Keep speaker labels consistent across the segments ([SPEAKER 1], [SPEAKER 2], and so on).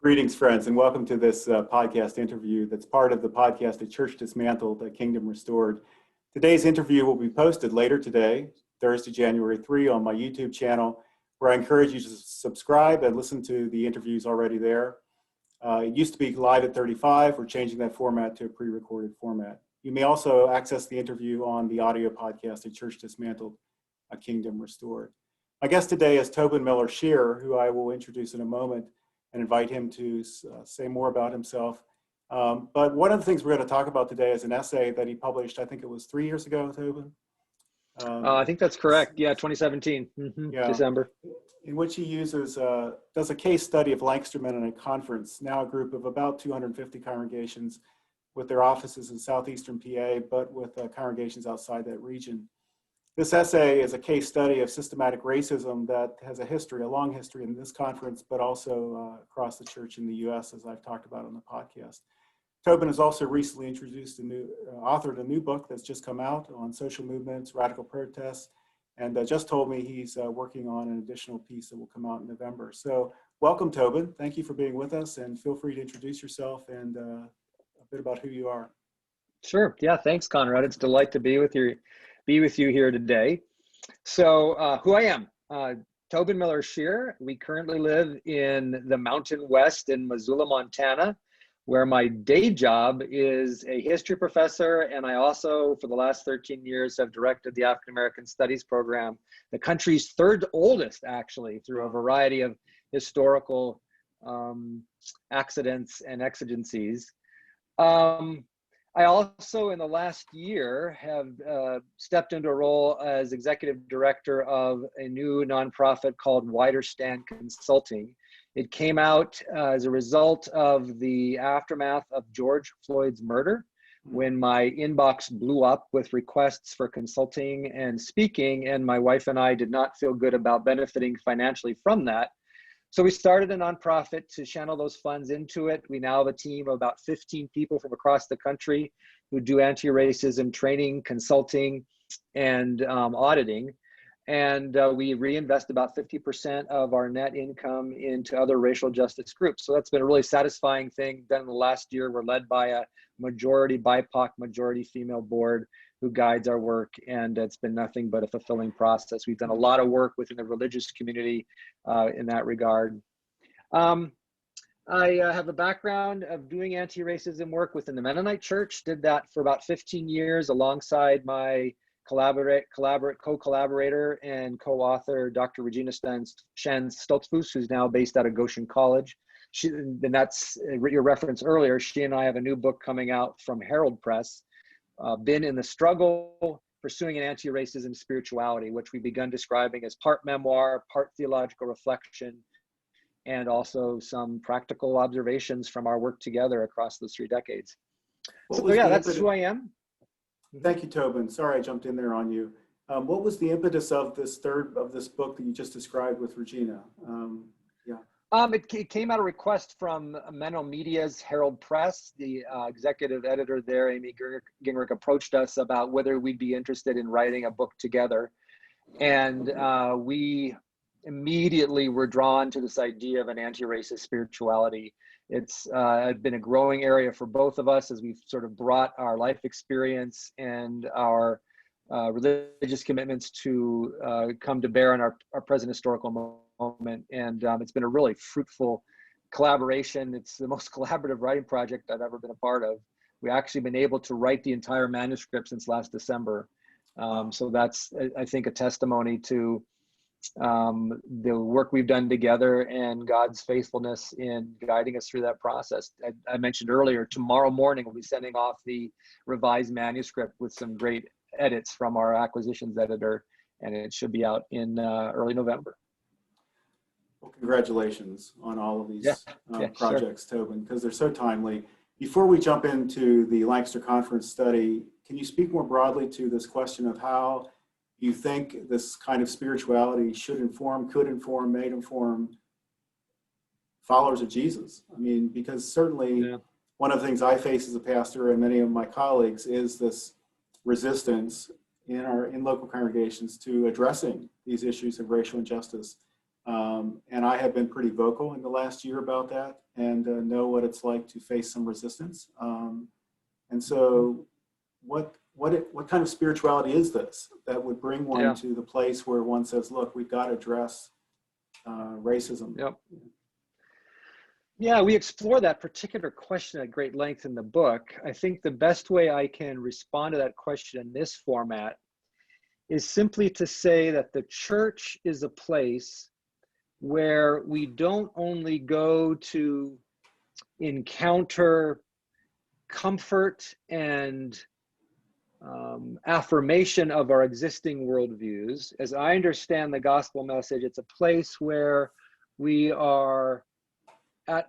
[SPEAKER 1] Greetings, friends, and welcome to this podcast interview that's part of the podcast, A Church Dismantled, A Kingdom Restored. Today's interview will be posted later today, Thursday, January 3, on my YouTube channel, where I encourage you to subscribe and listen to the interviews already there. It used to be live at 35. We're changing that format to a pre-recorded format. You may also access the interview on the audio podcast, A Church Dismantled, A Kingdom Restored. My guest today is Tobin Miller Shearer, who I will introduce in a moment and invite him to say more about himself. But one of the things we're going to talk about today is an essay that he published, I think it was 3 years ago, Tobin?
[SPEAKER 2] I think that's correct. Yeah, 2017, yeah. December.
[SPEAKER 1] In which he does a case study of Lancaster Mennonite Conference, now a group of about 250 congregations with their offices in southeastern PA, but with congregations outside that region. This essay is a case study of systematic racism that has a long history in this conference, but also across the church in the U.S., as I've talked about on the podcast. Tobin has also recently authored a new book that's just come out on social movements, radical protests, and just told me he's working on an additional piece that will come out in November. So welcome, Tobin. Thank you for being with us, and feel free to introduce yourself and a bit about who you are.
[SPEAKER 2] Sure. Yeah, thanks, Conrad. It's a delight to be with you here today. So who I am, Tobin Miller Shearer. We currently live in the Mountain West in Missoula, Montana, where my day job is a history professor, and I also, for the last 13 years, have directed the African American Studies program, the country's third oldest, actually, through a variety of historical accidents and exigencies. I also, in the last year, have stepped into a role as executive director of a new nonprofit called Wider Stand Consulting. It came out as a result of the aftermath of George Floyd's murder, when my inbox blew up with requests for consulting and speaking, and my wife and I did not feel good about benefiting financially from that. So we started a nonprofit to channel those funds into it. We now have a team of about 15 people from across the country who do anti-racism training, consulting, and auditing. And we reinvest about 50% of our net income into other racial justice groups. So that's been a really satisfying thing done in the last year. We're led by a majority BIPOC, majority female board who guides our work, and it's been nothing but a fulfilling process. We've done a lot of work within the religious community in that regard. I have a background of doing anti-racism work within the Mennonite Church, did that for about 15 years alongside my co-collaborator and co-author, Dr. Regina Shands Stoltzfus, who's now based out of Goshen College. And that's your reference earlier. She and I have a new book coming out from Herald Press, Been in the Struggle, Pursuing an Anti-Racism Spirituality, which we've begun describing as part memoir, part theological reflection, and also some practical observations from our work together across those 3 decades. So yeah, that's who I am.
[SPEAKER 1] Thank you, Tobin. Sorry I jumped in there on you. What was the impetus of this book that you just described with Regina?
[SPEAKER 2] It came out of request from Menno Media's Herald Press. The executive editor there, Amy Gingrich, approached us about whether we'd be interested in writing a book together. And we immediately were drawn to this idea of an anti-racist spirituality. It's been a growing area for both of us as we've sort of brought our life experience and our religious commitments to come to bear in our present historical moment. And it's been a really fruitful collaboration. It's the most collaborative writing project I've ever been a part of. We've actually been able to write the entire manuscript since last December. So that's, I think, a testimony to the work we've done together and God's faithfulness in guiding us through that process. I mentioned earlier, tomorrow morning we'll be sending off the revised manuscript with some great edits from our acquisitions editor, and it should be out in early November.
[SPEAKER 1] Well, congratulations on all of these projects,
[SPEAKER 2] sure,
[SPEAKER 1] Tobin, because they're so timely. Before we jump into the Lancaster Conference study, can you speak more broadly to this question of how you think this kind of spirituality should inform, could inform, may inform followers of Jesus? I mean, because certainly one of the things I face as a pastor and many of my colleagues is this resistance in local congregations to addressing these issues of racial injustice. And I have been pretty vocal in the last year about that, and know what it's like to face some resistance. And so what kind of spirituality is this that would bring one to the place where one says, look, we've got to address racism?
[SPEAKER 2] Yep. Yeah, we explore that particular question at great length in the book. I think the best way I can respond to that question in this format is simply to say that the church is a place where we don't only go to encounter comfort and affirmation of our existing worldviews. As I understand the gospel message, it's a place where we are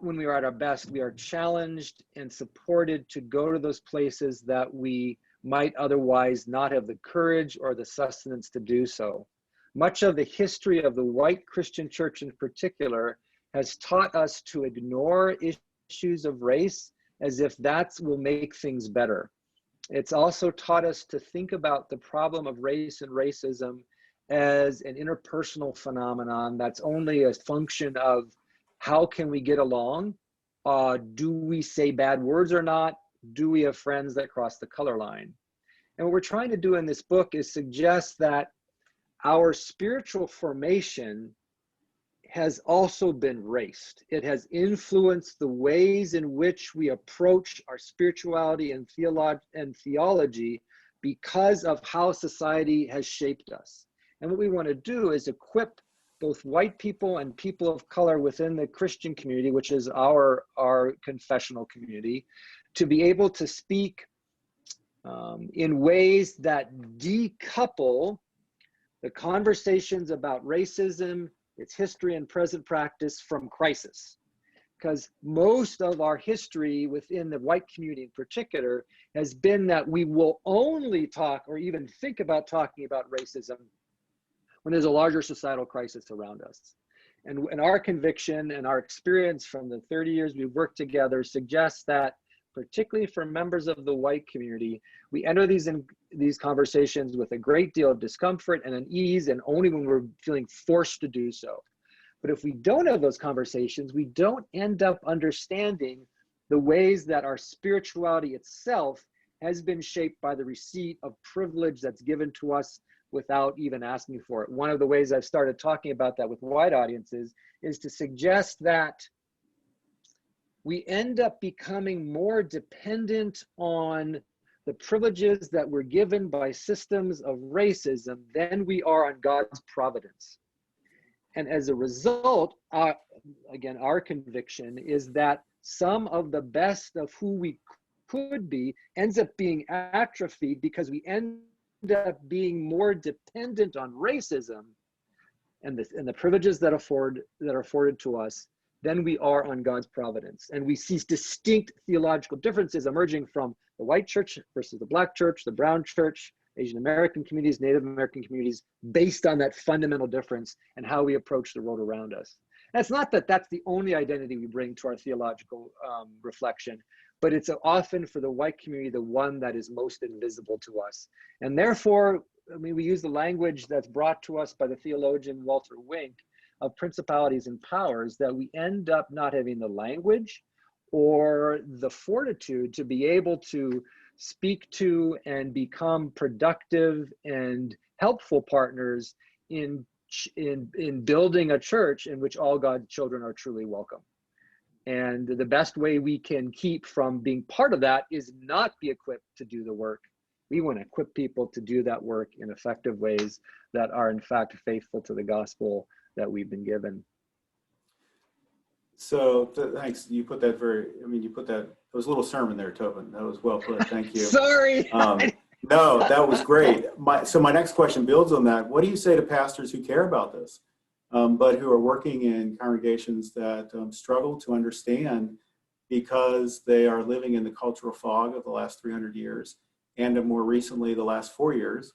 [SPEAKER 2] when we are at our best, we are challenged and supported to go to those places that we might otherwise not have the courage or the sustenance to do so. Much of the history of the white Christian church in particular has taught us to ignore issues of race as if that will make things better. It's also taught us to think about the problem of race and racism as an interpersonal phenomenon that's only a function of how can we get along? Do we say bad words or not? Do we have friends that cross the color line? And what we're trying to do in this book is suggest that our spiritual formation has also been raced. It has influenced the ways in which we approach our spirituality and theology because of how society has shaped us. And what we want to do is equip both white people and people of color within the Christian community, which is our confessional community, to be able to speak in ways that decouple the conversations about racism, its history and present practice from crisis. Because most of our history within the white community in particular has been that we will only talk or even think about talking about racism when there's a larger societal crisis around us. And our conviction and our experience from the 30 years we've worked together suggests that, particularly for members of the white community, we enter these conversations with a great deal of discomfort and unease, and only when we're feeling forced to do so. But if we don't have those conversations, we don't end up understanding the ways that our spirituality itself has been shaped by the receipt of privilege that's given to us without even asking for it. One of the ways I've started talking about that with white audiences is to suggest that we end up becoming more dependent on the privileges that were given by systems of racism than we are on God's providence. And as a result, again, our conviction is that some of the best of who we could be ends up being atrophied because we end up being more dependent on racism and the privileges that are afforded to us than we are on God's providence. And we see distinct theological differences emerging from the white church versus the black church, the brown church, Asian American communities, Native American communities, based on that fundamental difference and how we approach the world around us. And it's not that that's the only identity we bring to our theological reflection, but it's often for the white community the one that is most invisible to us. And therefore, I mean, we use the language that's brought to us by the theologian Walter Wink of principalities and powers, that we end up not having the language or the fortitude to be able to speak to and become productive and helpful partners in building a church in which all God's children are truly welcome. And the best way we can keep from being part of that is not be equipped to do the work. We want to equip people to do that work in effective ways that are in fact faithful to the gospel that we've been given.
[SPEAKER 1] So thanks. You put that there was a little sermon there, Tobin. That was well put. Thank you.
[SPEAKER 2] Sorry.
[SPEAKER 1] No, that was great. So my next question builds on that. What do you say to pastors who care about this, but who are working in congregations that struggle to understand because they are living in the cultural fog of the last 300 years and more recently the last 4 years,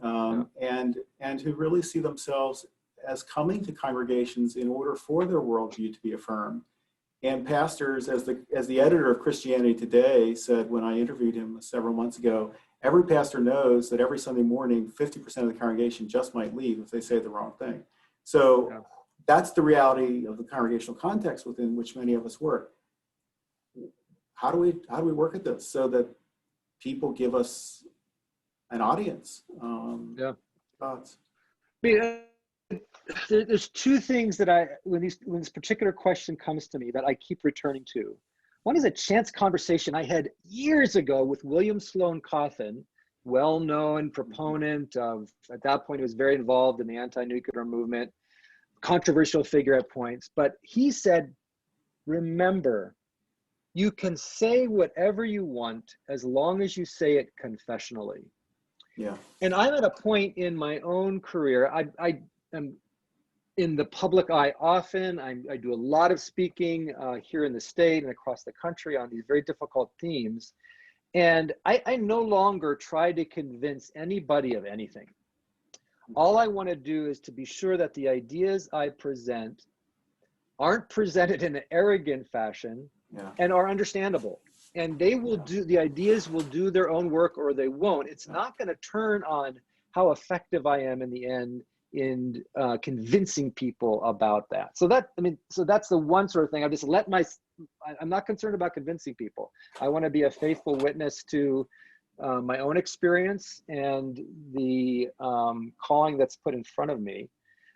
[SPEAKER 1] and who really see themselves as coming to congregations in order for their worldview to be affirmed? And pastors, as the editor of Christianity Today said when I interviewed him several months ago, every pastor knows that every Sunday morning, 50% of the congregation just might leave if they say the wrong thing. So that's the reality of the congregational context within which many of us work. How do we work at this so that people give us an audience? Thoughts?
[SPEAKER 2] I mean, there's two things that when this particular question comes to me that I keep returning to. One is a chance conversation I had years ago with William Sloane Coffin, well-known proponent of, at that point, he was very involved in the anti-nuclear movement, controversial figure at points, but he said, remember, you can say whatever you want as long as you say it confessionally.
[SPEAKER 1] Yeah.
[SPEAKER 2] And I'm at a point in my own career, I am in the public eye often. I do a lot of speaking here in the state and across the country on these very difficult themes. And I no longer try to convince anybody of anything. All I want to do is to be sure that the ideas I present aren't presented in an arrogant fashion and are understandable. And they will the ideas will do their own work or they won't. It's not going to turn on how effective I am in the end in convincing people about that. So that's the one sort of thing. I'm not concerned about convincing people. I want to be a faithful witness to my own experience and the calling that's put in front of me.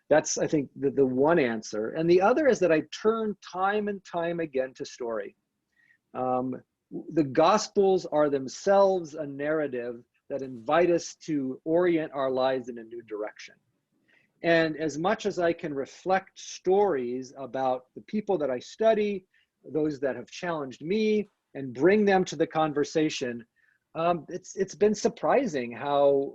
[SPEAKER 2] That's, I think, the one answer. And the other is that I turn time and time again to story. The Gospels are themselves a narrative that invite us to orient our lives in a new direction. And as much as I can reflect stories about the people that I study, those that have challenged me, and bring them to the conversation, it's been surprising how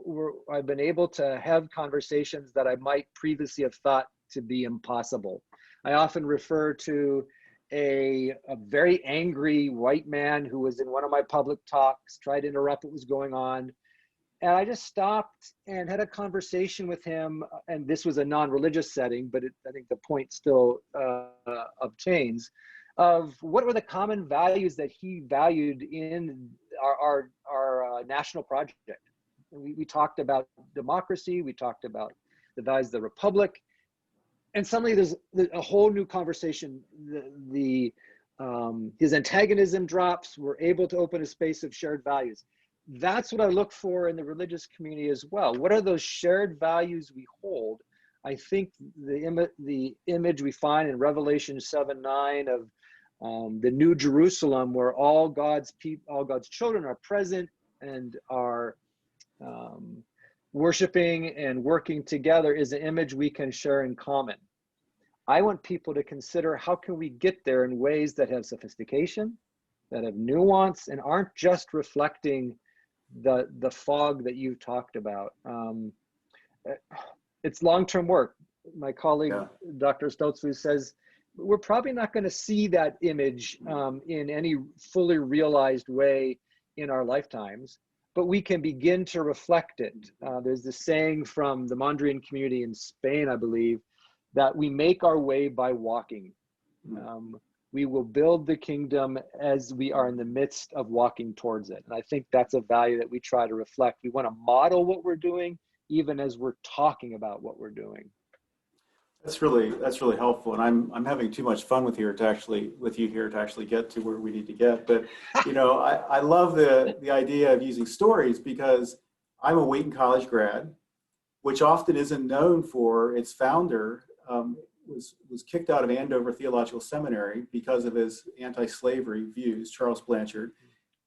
[SPEAKER 2] I've been able to have conversations that I might previously have thought to be impossible. I often refer to a very angry white man who was in one of my public talks, tried to interrupt what was going on. And I just stopped and had a conversation with him. And this was a non-religious setting, but I think the point still obtains of what were the common values that he valued in our national project. We talked about democracy. We talked about the values of the republic. And suddenly there's a whole new conversation. His antagonism drops. We're able to open a space of shared values. That's what I look for in the religious community as well. What are those shared values we hold? I think the image we find in Revelation 7:9 of the New Jerusalem, where all God's children are present and are worshiping and working together, is an image we can share in common. I want people to consider, how can we get there in ways that have sophistication, that have nuance, and aren't just reflecting the fog that you've talked about. It's long-term work. My colleague, Dr. Stoltzfus, says we're probably not going to see that image in any fully realized way in our lifetimes, but we can begin to reflect it. There's this saying from the Mondrian community in Spain, I believe, that we make our way by walking. We will build the kingdom as we are in the midst of walking towards it. And I think that's a value that we try to reflect. We want to model what we're doing, even as we're talking about what we're doing.
[SPEAKER 1] That's really helpful. And I'm having too much fun with you here to actually get to where we need to get. But I love the idea of using stories, because I'm a Wheaton College grad, which often isn't known for its founder. Was kicked out of Andover Theological Seminary because of his anti-slavery views, Charles Blanchard.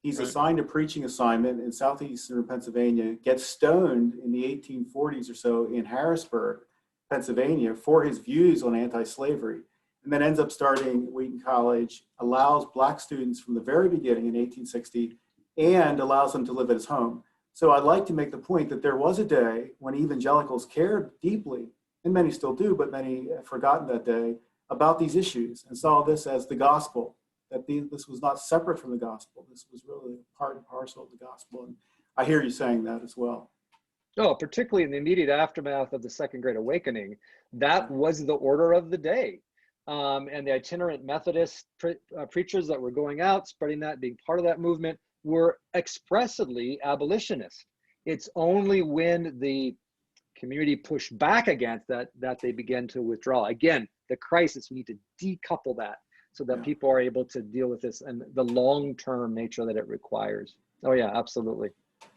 [SPEAKER 1] He's assigned a preaching assignment in southeastern Pennsylvania, gets stoned in the 1840s or so in Harrisburg, Pennsylvania, for his views on anti-slavery, and then ends up starting Wheaton College, allows Black students from the very beginning in 1860, and allows them to live at his home. So I'd like to make the point that there was a day when evangelicals cared deeply, and many still do, but many have forgotten that day, about these issues and saw this as the gospel, that this was not separate from the gospel. This was really part and parcel of the gospel. And I hear you saying that as well.
[SPEAKER 2] Oh, particularly in the immediate aftermath of the Second Great Awakening, that was the order of the day. And the itinerant Methodist preachers that were going out, spreading that, being part of that movement, were expressively abolitionist. It's only when the community pushed back against that they began to withdraw. Again, the crisis, we need to decouple that so that
[SPEAKER 1] Yeah.
[SPEAKER 2] people are able to deal with this and the long-term nature that it requires. Oh yeah, absolutely.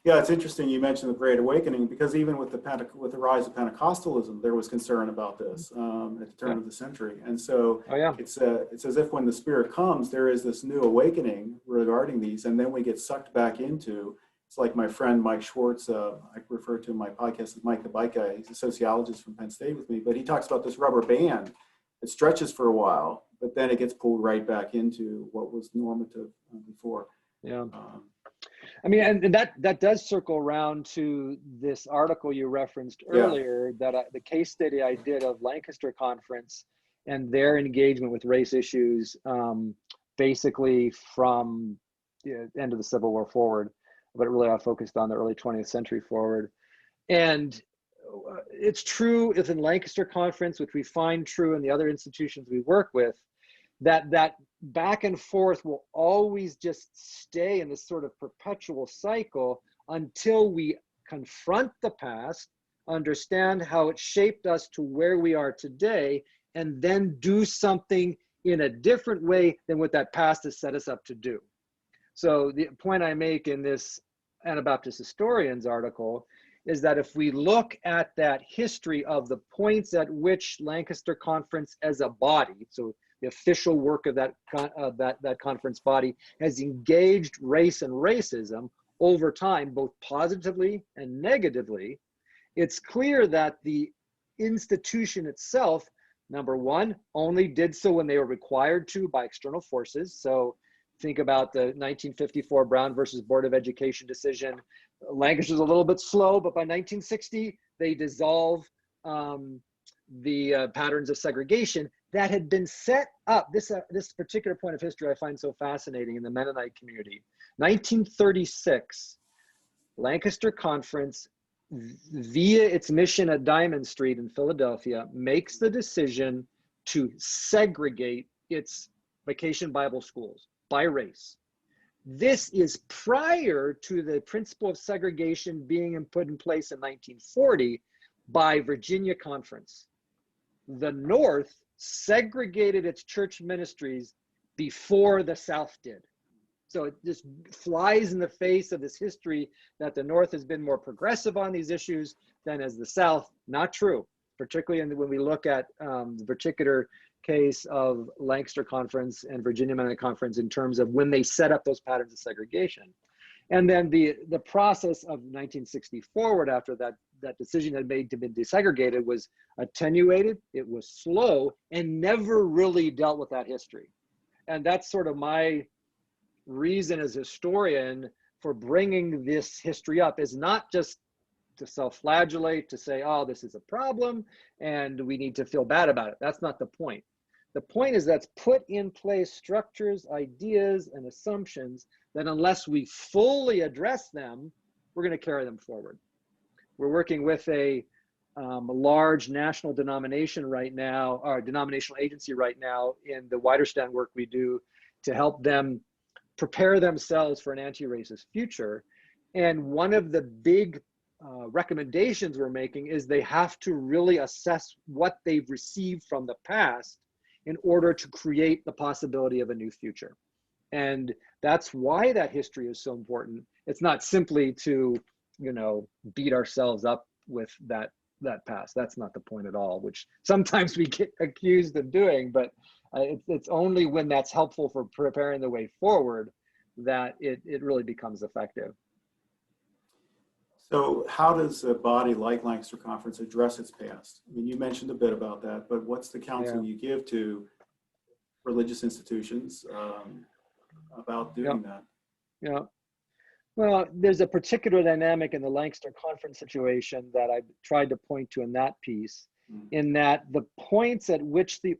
[SPEAKER 1] Yeah, it's interesting you mentioned the Great Awakening, because even with the rise of Pentecostalism, there was concern about this at the turn
[SPEAKER 2] Yeah.
[SPEAKER 1] of the century. And so
[SPEAKER 2] Oh yeah.
[SPEAKER 1] it's as if when the Spirit comes, there is this new awakening regarding these, and then we get sucked back into. It's like my friend Mike Schwartz, I refer to in my podcast as Mike the Bike Guy. He's a sociologist from Penn State with me, but he talks about this rubber band. It stretches for a while, but then it gets pulled right back into what was normative before.
[SPEAKER 2] Yeah. I mean, and that does circle around to this article you referenced earlier, that the case study I did of Lancaster Conference and their engagement with race issues, basically from the end of the Civil War forward, but really I focused on the early 20th century forward. And it's true within Lancaster Conference, which we find true in the other institutions we work with, that back and forth will always just stay in this sort of perpetual cycle until we confront the past, understand how it shaped us to where we are today, and then do something in a different way than what that past has set us up to do. So the point I make in this Anabaptist Historians article is that if we look at that history of the points at which Lancaster Conference as a body, so the official work of that conference body, has engaged race and racism over time, both positively and negatively, it's clear that the institution itself, number one, only did so when they were required to by external forces. So think about the 1954 Brown versus Board of Education decision. Lancaster's a little bit slow, but by 1960, they dissolve the patterns of segregation that had been set up. This particular point of history I find so fascinating in the Mennonite community. 1936, Lancaster Conference, via its mission at Diamond Street in Philadelphia, makes the decision to segregate its vacation Bible schools by race. This is prior to the principle of segregation being put in place in 1940 by Virginia Conference. The North segregated its church ministries before the South did. So it just flies in the face of this history that the North has been more progressive on these issues than as the South. Not true, particularly when we look at the particular case of Lancaster Conference and Virginia Mennonite Conference in terms of when they set up those patterns of segregation. And then the process of 1960 forward, after that decision had made to be desegregated, was attenuated, it was slow, and never really dealt with that history. And that's sort of my reason as a historian for bringing this history up, is not just to self-flagellate, to say, oh, this is a problem and we need to feel bad about it. That's not the point. The point is that's put in place structures, ideas, and assumptions that unless we fully address them, we're going to carry them forward. We're working with a large national denomination right now, or denominational agency right now, in the wider stand work we do to help them prepare themselves for an anti-racist future. And one of the big recommendations we're making is they have to really assess what they've received from the past in order to create the possibility of a new future. And that's why that history is so important. It's not simply to, beat ourselves up with that past. That's not the point at all, which sometimes we get accused of doing, but it's only when that's helpful for preparing the way forward that it really becomes effective.
[SPEAKER 1] So how does a body like Lancaster Conference address its past? I mean, you mentioned a bit about that, but what's the counsel you give to religious institutions about doing that?
[SPEAKER 2] Yeah. Well, there's a particular dynamic in the Lancaster Conference situation that I tried to point to in that piece, in that the points at which the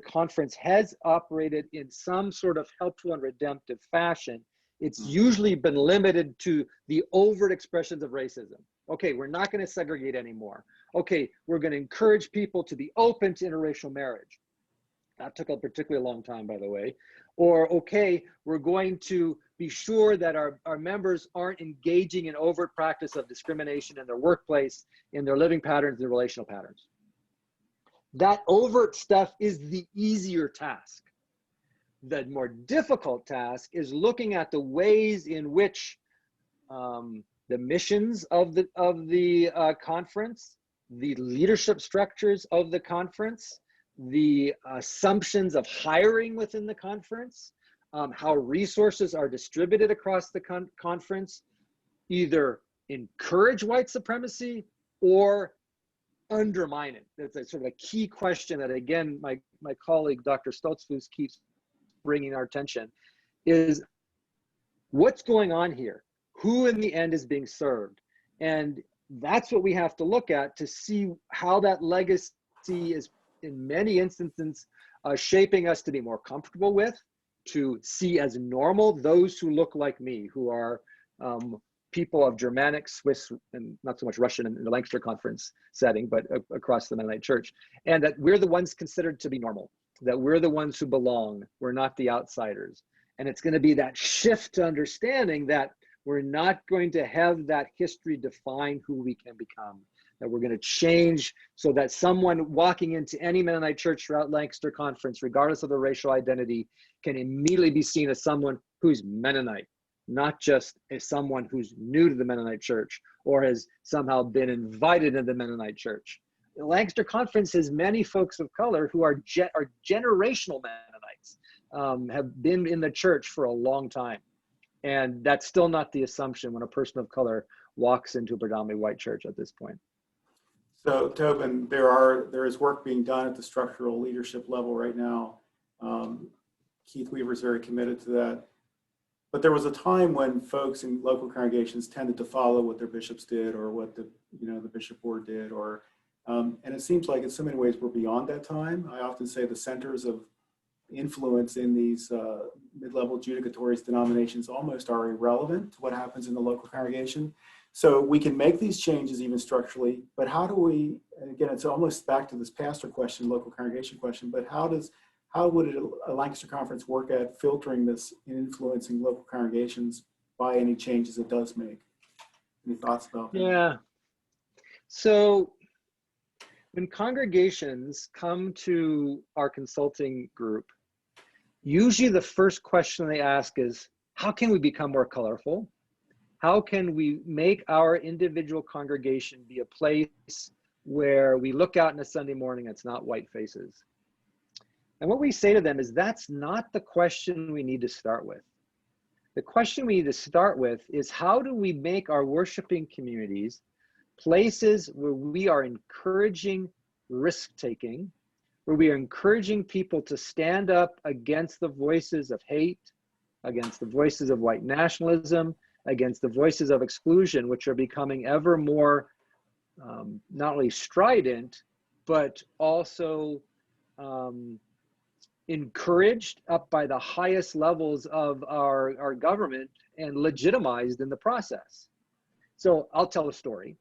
[SPEAKER 2] conference has operated in some sort of helpful and redemptive fashion, it's usually been limited to the overt expressions of racism. Okay, we're not going to segregate anymore. Okay, we're going to encourage people to be open to interracial marriage. That took a particularly long time, by the way. Or, okay, we're going to be sure that our members aren't engaging in overt practice of discrimination in their workplace, in their living patterns, their relational patterns. That overt stuff is the easier task. The more difficult task is looking at the ways in which the missions of the conference, the leadership structures of the conference, the assumptions of hiring within the conference, how resources are distributed across the conference, either encourage white supremacy or undermine it. That's a sort of a key question that, again, my colleague, Dr. Stoltzfus, keeps bringing our attention, is what's going on here? Who in the end is being served? And that's what we have to look at to see how that legacy is, in many instances, shaping us to be more comfortable with, to see as normal those who look like me, who are people of Germanic, Swiss, and not so much Russian in the Lancaster Conference setting, but across the Mennonite Church. And that we're the ones considered to be normal, that we're the ones who belong, we're not the outsiders. And it's going to be that shift to understanding that we're not going to have that history define who we can become, that we're going to change so that someone walking into any Mennonite church throughout Lancaster Conference, regardless of their racial identity, can immediately be seen as someone who's Mennonite, not just as someone who's new to the Mennonite church or has somehow been invited into the Mennonite church. The Lancaster Conference has many folks of color who are generational Mennonites, have been in the church for a long time. And that's still not the assumption when a person of color walks into a predominantly white church at this point.
[SPEAKER 1] So Tobin, there is work being done at the structural leadership level right now. Keith Weaver's very committed to that. But there was a time when folks in local congregations tended to follow what their bishops did or what the bishop board did, or and it seems like in so many ways we're beyond that time. I often say the centers of influence in these mid-level judicatory denominations almost are irrelevant to what happens in the local congregation. So we can make these changes even structurally, but how do we, and again, it's almost back to this pastor question, local congregation question, but how would a Lancaster Conference work at filtering this and influencing local congregations by any changes it does make? Any thoughts about that?
[SPEAKER 2] Yeah. So when congregations come to our consulting group, usually the first question they ask is, how can we become more colorful? How can we make our individual congregation be a place where we look out on a Sunday morning, it's not white faces? And what we say to them is that's not the question we need to start with. The question we need to start with is, how do we make our worshiping communities places where we are encouraging risk-taking, where we are encouraging people to stand up against the voices of hate, against the voices of white nationalism, against the voices of exclusion, which are becoming ever more not only strident, but also encouraged up by the highest levels of our government and legitimized in the process. So I'll tell a story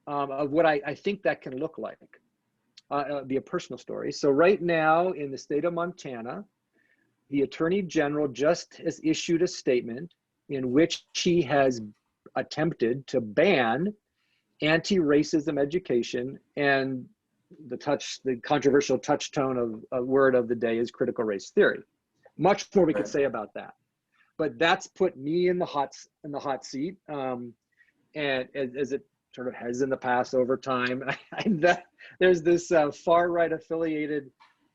[SPEAKER 2] of what I think that can look like. Be a personal story. So right now in the state of Montana, the Attorney General just has issued a statement in which he has attempted to ban anti-racism education, and the controversial touchstone of a word of the day is critical race theory. Much more we could say about that, but that's put me in the hot seat, and as it sort of has in the past over time. There's this far-right affiliated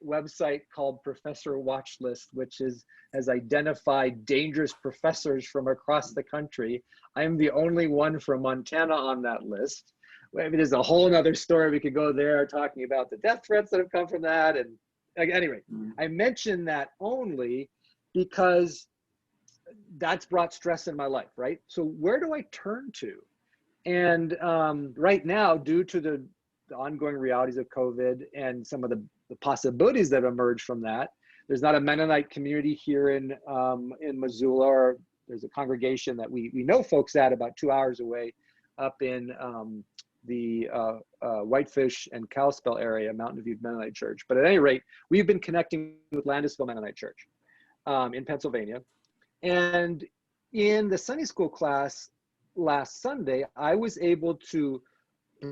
[SPEAKER 2] website called Professor Watchlist, which has identified dangerous professors from across the country. I'm the only one from Montana on that list. I mean, there's a whole other story we could go there talking about the death threats that have come from that. And anyway, I mention that only because that's brought stress in my life, right? So where do I turn to? And right now, due to the ongoing realities of COVID and some of the possibilities that emerge from that, there's not a Mennonite community here in Missoula, or there's a congregation that we know folks at about 2 hours away up in the Whitefish and Kalispell area, Mountain View Mennonite Church. But at any rate, we've been connecting with Landisville Mennonite Church in Pennsylvania. And in the Sunday school class last Sunday, I was able to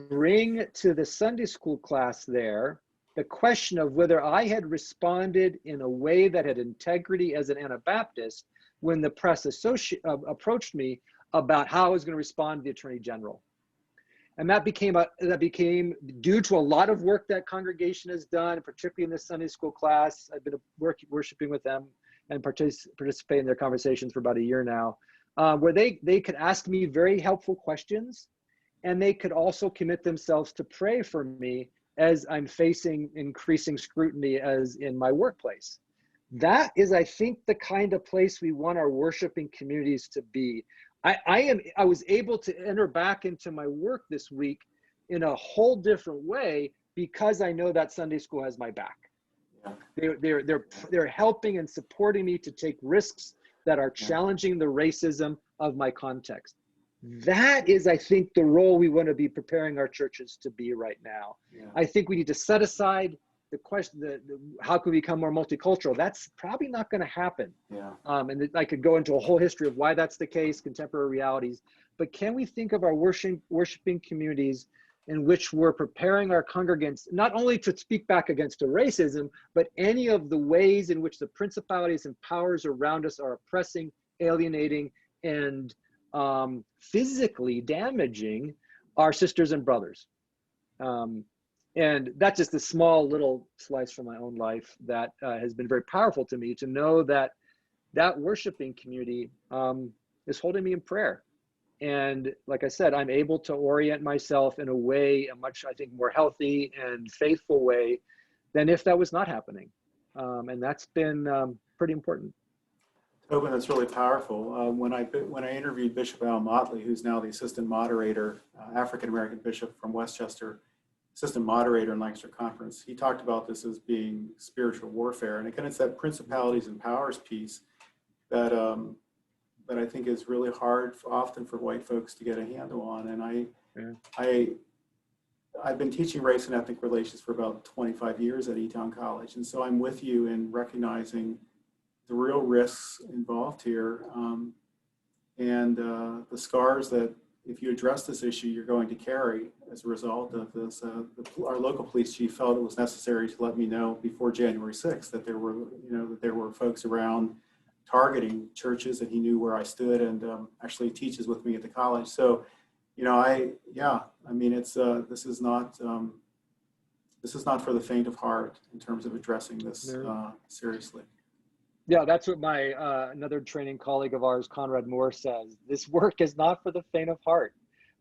[SPEAKER 2] bring to the Sunday school class there the question of whether I had responded in a way that had integrity as an Anabaptist when the press approached me about how I was going to respond to the Attorney General. And that became due to a lot of work that congregation has done, particularly in this Sunday school class. I've been worshiping with them and participate in their conversations for about a year now, where they could ask me very helpful questions, and they could also commit themselves to pray for me as I'm facing increasing scrutiny as in my workplace. That is, I think, the kind of place we want our worshiping communities to be. I was able to enter back into my work this week in a whole different way because I know that Sunday school has my back. Yeah. They're helping and supporting me to take risks that are challenging the racism of my context. That is, I think, the role we want to be preparing our churches to be right now. Yeah. I think we need to set aside the question, how can we become more multicultural? That's probably not going to happen. Yeah. And I could go into a whole history of why that's the case, contemporary realities. But can we think of our worshiping communities in which we're preparing our congregants not only to speak back against the racism, but any of the ways in which the principalities and powers around us are oppressing, alienating, and physically damaging our sisters and brothers. And that's just a small little slice from my own life that has been very powerful to me, to know that that worshiping community is holding me in prayer. And like I said, I'm able to orient myself in a way, a much, I think, more healthy and faithful way than if that was not happening. And that's been pretty important.
[SPEAKER 1] Tobin, that's really powerful. When I interviewed Bishop Al Motley, who's now the assistant moderator, African-American bishop from Westchester, assistant moderator in Lancaster Conference, he talked about this as being spiritual warfare. And again, it's that principalities and powers piece that that I think is really hard often for white folks to get a handle on. And I've been teaching race and ethnic relations for about 25 years at Eton College. And so I'm with you in recognizing the real risks involved here, and the scars that if you address this issue, you're going to carry as a result of this. Our local police chief felt it was necessary to let me know before January 6th that there were folks around targeting churches, and he knew where I stood, and actually teaches with me at the college. So, this is not for the faint of heart in terms of addressing this seriously.
[SPEAKER 2] Yeah, that's what my another training colleague of ours, Conrad Moore, says. This work is not for the faint of heart.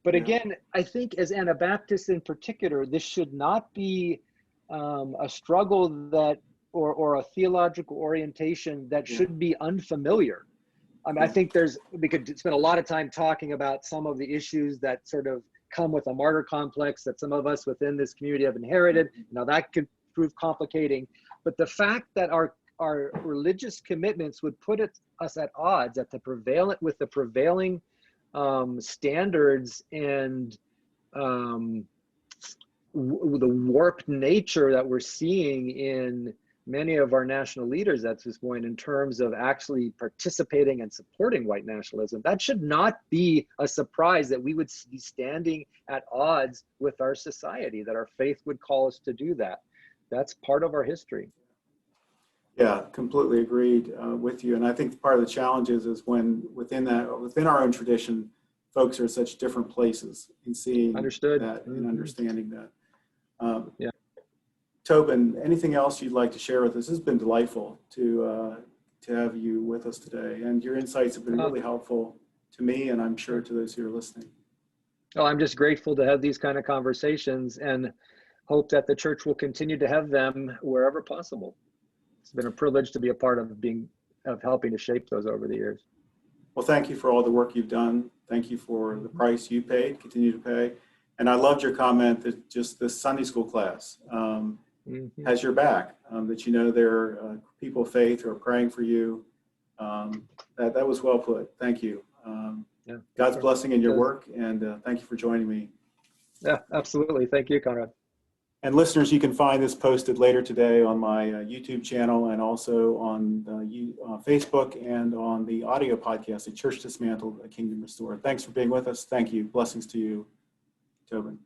[SPEAKER 2] But again, I think as Anabaptists in particular, this should not be a struggle that or a theological orientation that should be unfamiliar. I mean, I think we could spend a lot of time talking about some of the issues that sort of come with a martyr complex that some of us within this community have inherited. Now that could prove complicating, but the fact that our religious commitments would put us at odds with the prevailing standards and the warped nature that we're seeing in many of our national leaders at this point in terms of actually participating and supporting white nationalism. That should not be a surprise that we would be standing at odds with our society, that our faith would call us to do that. That's part of our history.
[SPEAKER 1] Yeah, completely agreed with you. And I think part of the challenge is when within our own tradition, folks are at such different places in seeing that and understanding that. Tobin, anything else you'd like to share with us? This has been delightful to have you with us today, and your insights have been really helpful to me, and I'm sure to those who are listening.
[SPEAKER 2] Well, I'm just grateful to have these kind of conversations and hope that the church will continue to have them wherever possible. It's been a privilege to be a part of helping to shape those over the years.
[SPEAKER 1] Well, thank you for all the work you've done. Thank you for the price you paid, continue to pay. And I loved your comment that just this Sunday school class has your back, that there are people of faith who are praying for you. That was well put. Thank you. God's blessing in your work, and thank you for joining me.
[SPEAKER 2] Yeah, absolutely. Thank you, Conrad.
[SPEAKER 1] And listeners, you can find this posted later today on my YouTube channel and also on Facebook and on the audio podcast, A Church Dismantled, A Kingdom Restored. Thanks for being with us. Thank you. Blessings to you, Tobin.